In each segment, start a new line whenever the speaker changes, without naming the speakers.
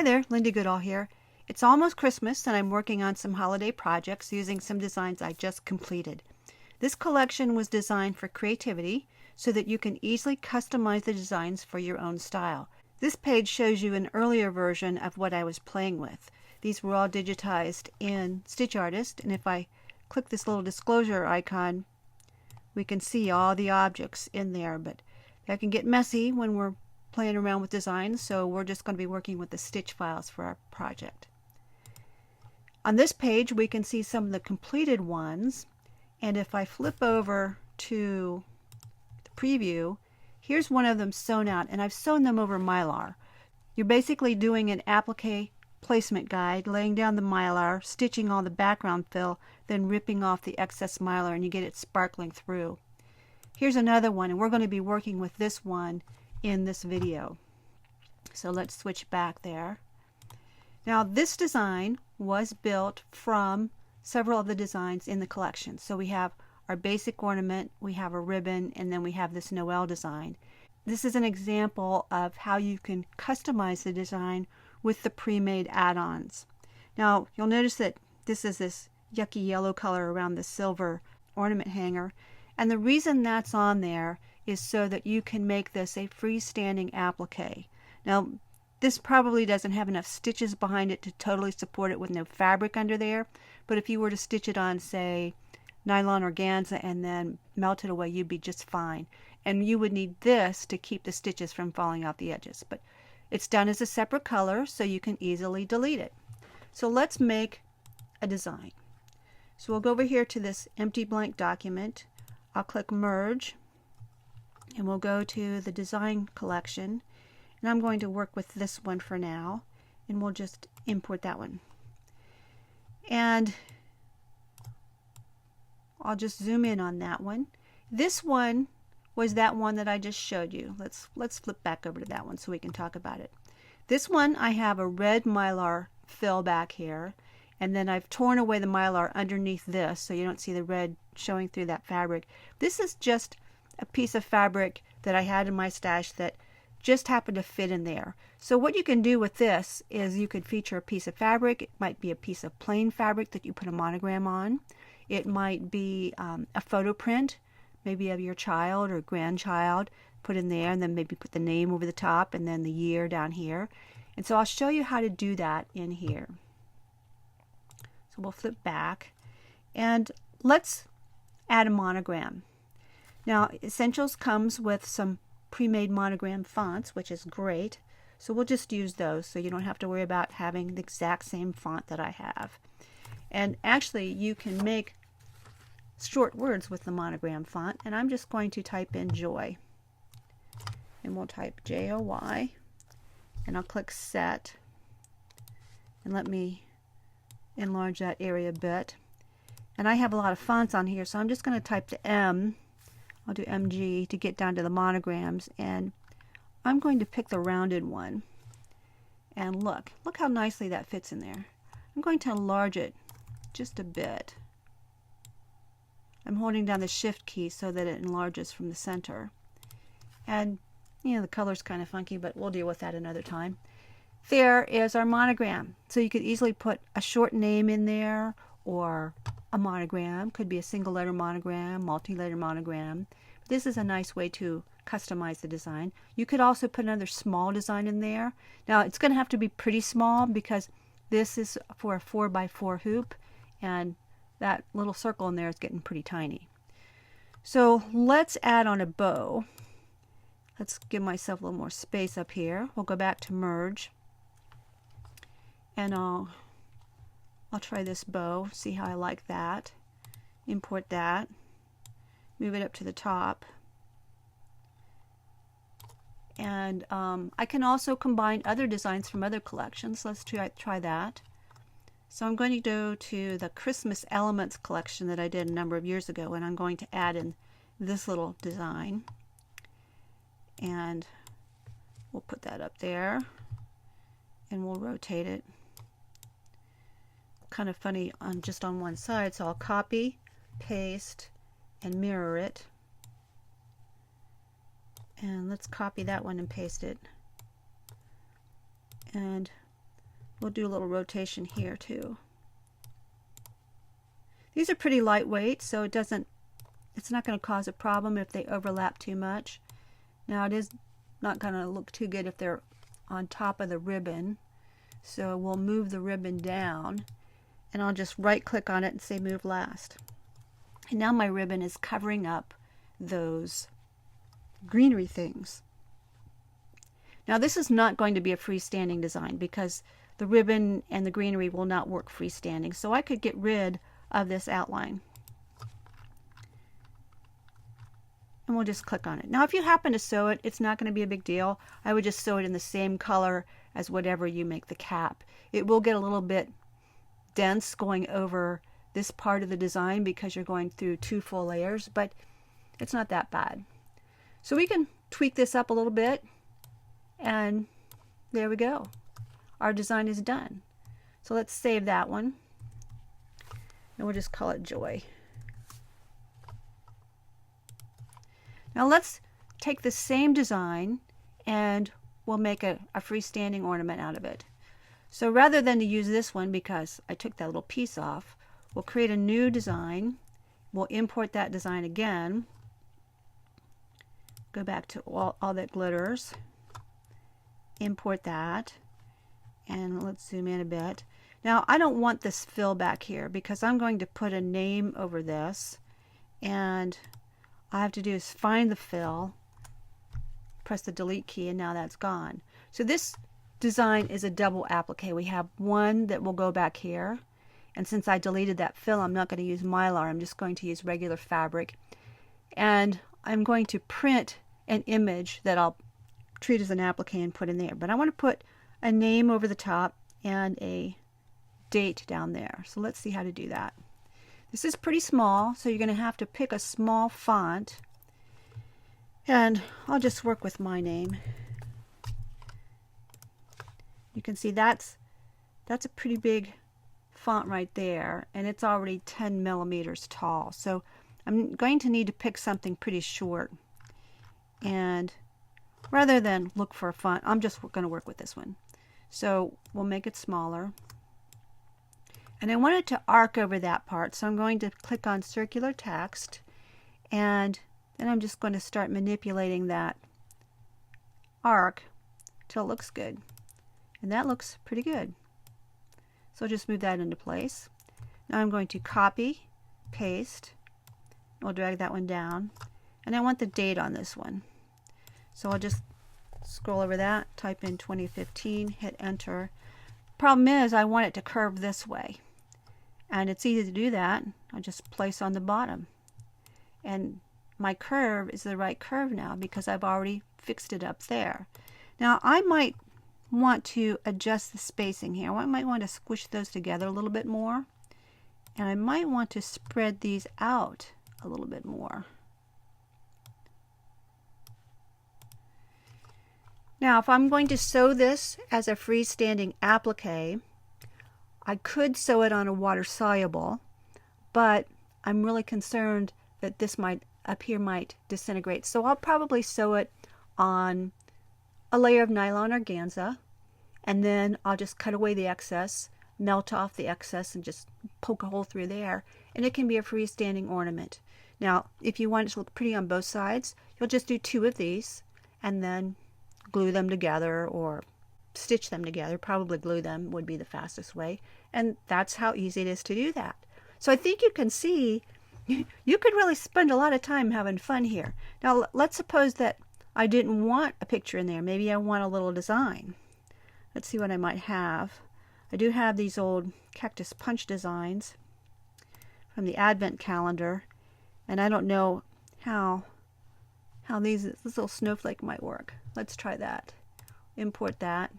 Hi there, Linda Goodall here. It's almost Christmas and I'm working on some holiday projects using some designs I just completed. This collection was designed for creativity so that you can easily customize the designs for your own style. This page shows you an earlier version of what I was playing with. These were all digitized in Stitch Artist, and if I click this little disclosure icon, we can see all the objects in there, but that can get messy when we're playing around with designs, so we're just going to be working with the stitch files for our project. On this page we can see some of the completed ones, and if I flip over to the preview, here's one of them sewn out, and I've sewn them over Mylar. You're basically doing an applique placement guide, laying down the Mylar, stitching all the background fill, then ripping off the excess Mylar, and you get it sparkling through. Here's another one, and we're going to be working with this one in this video. So let's switch back there. Now this design was built from several of the designs in the collection. So we have our basic ornament, we have a ribbon, and then we have this Noel design. This is an example of how you can customize the design with the pre-made add-ons. Now you'll notice that this is this yucky yellow color around the silver ornament hanger, and the reason that's on there is so that you can make this a freestanding applique. Now this probably doesn't have enough stitches behind it to totally support it with no fabric under there, but if you were to stitch it on, say, nylon organza and then melt it away, you'd be just fine. And you would need this to keep the stitches from falling off the edges, but it's done as a separate color so you can easily delete it. So let's make a design. So we'll go over here to this empty blank document. I'll click merge, and we'll go to the design collection, and I'm going to work with this one for now, and we'll just import that one. And I'll just zoom in on that one. This one was that one that I just showed you. Let's flip back over to that one so we can talk about it. This one, I have a red Mylar fill back here, and then I've torn away the Mylar underneath this so you don't see the red showing through that fabric. This is just a piece of fabric that I had in my stash that just happened to fit in there. So what you can do with this is you could feature a piece of fabric. It might be a piece of plain fabric that you put a monogram on. It might be a photo print, maybe of your child or grandchild, put in there, and then maybe put the name over the top and then the year down here. And so I'll show you how to do that in here. So we'll flip back and let's add a monogram. Now Essentials comes with some pre-made monogram fonts, which is great, so we'll just use those so you don't have to worry about having the exact same font that I have. And actually you can make short words with the monogram font, and I'm just going to type in joy, and we'll type J-O-Y, and I'll click set, and let me enlarge that area a bit. And I have a lot of fonts on here, so I'm just going to type the M. I'll do MG to get down to the monograms, and I'm going to pick the rounded one. And look how nicely that fits in there. I'm going to enlarge it just a bit. I'm holding down the shift key so that it enlarges from the center. And you know, the color's kind of funky, but we'll deal with that another time. There is our monogram. So you could easily put a short name in there, or a monogram. Could be a single letter monogram, multi-letter monogram. This is a nice way to customize the design. You could also put another small design in there. Now it's going to have to be pretty small because this is for a 4x4 hoop, and that little circle in there is getting pretty tiny. So let's add on a bow. Let's give myself a little more space up here. We'll go back to merge, and I'll try this bow, see how I like that. Import that, move it up to the top, and I can also combine other designs from other collections. Let's try that. So I'm going to go to the Christmas Elements collection that I did a number of years ago, and I'm going to add in this little design, and we'll put that up there, and we'll rotate it. Kind of funny on just on one side, so I'll copy, paste, and mirror it. And let's copy that one and paste it. And We'll do a little rotation here too. These are pretty lightweight, so it's not going to cause a problem if they overlap too much. Now it is not going to look too good if they're on top of the ribbon, so we'll move the ribbon down, and I'll just right click on it and say move last. And now my ribbon is covering up those greenery things. Now this is not going to be a freestanding design because the ribbon and the greenery will not work freestanding, so I could get rid of this outline. And we'll just click on it. Now if you happen to sew it, it's not going to be a big deal. I would just sew it in the same color as whatever you make the cap. It will get a little bit dense going over this part of the design because you're going through 2 full layers, but it's not that bad. So we can tweak this up a little bit, and there we go. Our design is done. So let's save that one, and we'll just call it Joy. Now let's take the same design and we'll make a freestanding ornament out of it. So rather than to use this one because I took that little piece off, we'll create a new design. We'll import that design again. Go back to all that glitters. Import that. And let's zoom in a bit. Now I don't want this fill back here because I'm going to put a name over this, and all I have to do is find the fill, press the delete key, and now that's gone. So this design is a double applique. We have one that will go back here, and since I deleted that fill, I'm not going to use Mylar. I'm just going to use regular fabric, and I'm going to print an image that I'll treat as an applique and put in there. But I want to put a name over the top and a date down there. So let's see how to do that. This is pretty small, so you're going to have to pick a small font, and I'll just work with my name. You can see that's a pretty big font right there, and it's already 10 millimeters tall, so I'm going to need to pick something pretty short, and rather than look for a font, I'm just going to work with this one. So we'll make it smaller. And I want it to arc over that part, so I'm going to click on circular text, and then I'm just going to start manipulating that arc till it looks good. And that looks pretty good. So I'll just move that into place. Now I'm going to copy, paste, I'll drag that one down, and I want the date on this one. So I'll just scroll over that, type in 2015, hit enter. Problem is I want it to curve this way. And it's easy to do that. I just place on the bottom. And my curve is the right curve now because I've already fixed it up there. Now I might want to adjust the spacing here. I might want to squish those together a little bit more. And I might want to spread these out a little bit more. Now if I'm going to sew this as a freestanding applique, I could sew it on a water soluble, but I'm really concerned that this might up here might disintegrate. So I'll probably sew it on a layer of nylon organza, and then I'll just cut away the excess, melt off the excess, and just poke a hole through there, and it can be a freestanding ornament. Now if you want it to look pretty on both sides, you'll just do 2 of these and then glue them together or stitch them together. Probably glue them would be the fastest way, and that's how easy it is to do that. So I think you can see you could really spend a lot of time having fun here. Now let's suppose that I didn't want a picture in there. Maybe I want a little design. Let's see what I might have. I do have these old cactus punch designs from the advent calendar, and I don't know how this little snowflake might work. Let's try that. Import that.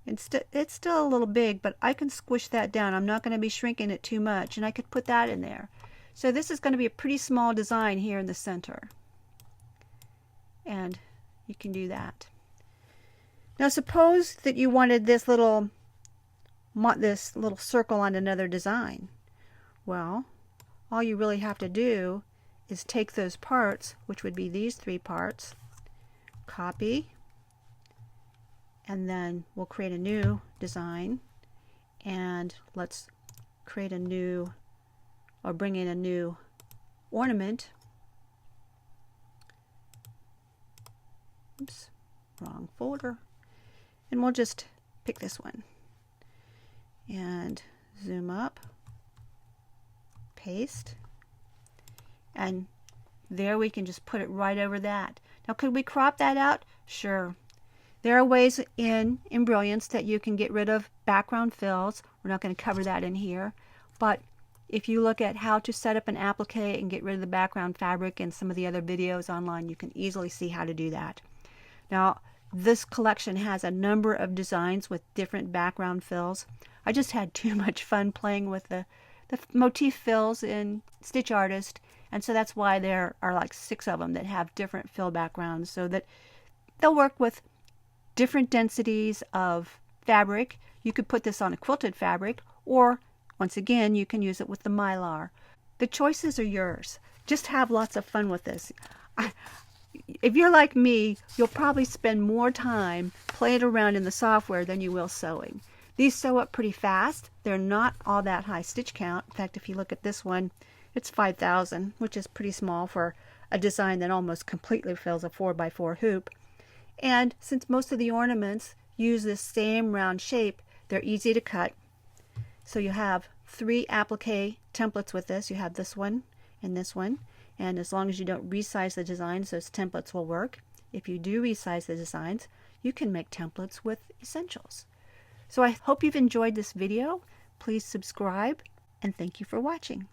It's still a little big, but I can squish that down. I'm not going to be shrinking it too much, and I could put that in there. So this is going to be a pretty small design here in the center, and you can do that. Now suppose that you wanted this little circle on another design. Well, all you really have to do is take those parts, which would be these 3 parts, copy, and then we'll create a new design, and let's create a new, or bring in a new ornament. Oops, wrong folder. And we'll just pick this one and zoom up, paste, and there we can just put it right over that. Now, could we crop that out? Sure. There are ways in Embrilliance that you can get rid of background fills. We're not going to cover that in here, but if you look at how to set up an applique and get rid of the background fabric in some of the other videos online, you can easily see how to do that. Now, this collection has a number of designs with different background fills. I just had too much fun playing with the motif fills in Stitch Artist, and so that's why there are like 6 of them that have different fill backgrounds, so that they'll work with different densities of fabric. You could put this on a quilted fabric, or once again, you can use it with the Mylar. The choices are yours. Just have lots of fun with this. If you're like me, you'll probably spend more time playing around in the software than you will sewing. These sew up pretty fast. They're not all that high stitch count. In fact, if you look at this one, it's 5,000, which is pretty small for a design that almost completely fills a 4x4 hoop. And since most of the ornaments use this same round shape, they're easy to cut. So you have 3 applique templates with this. You have this one and this one. And as long as you don't resize the designs, those templates will work. If you do resize the designs, you can make templates with essentials. So I hope you've enjoyed this video. Please subscribe, and thank you for watching.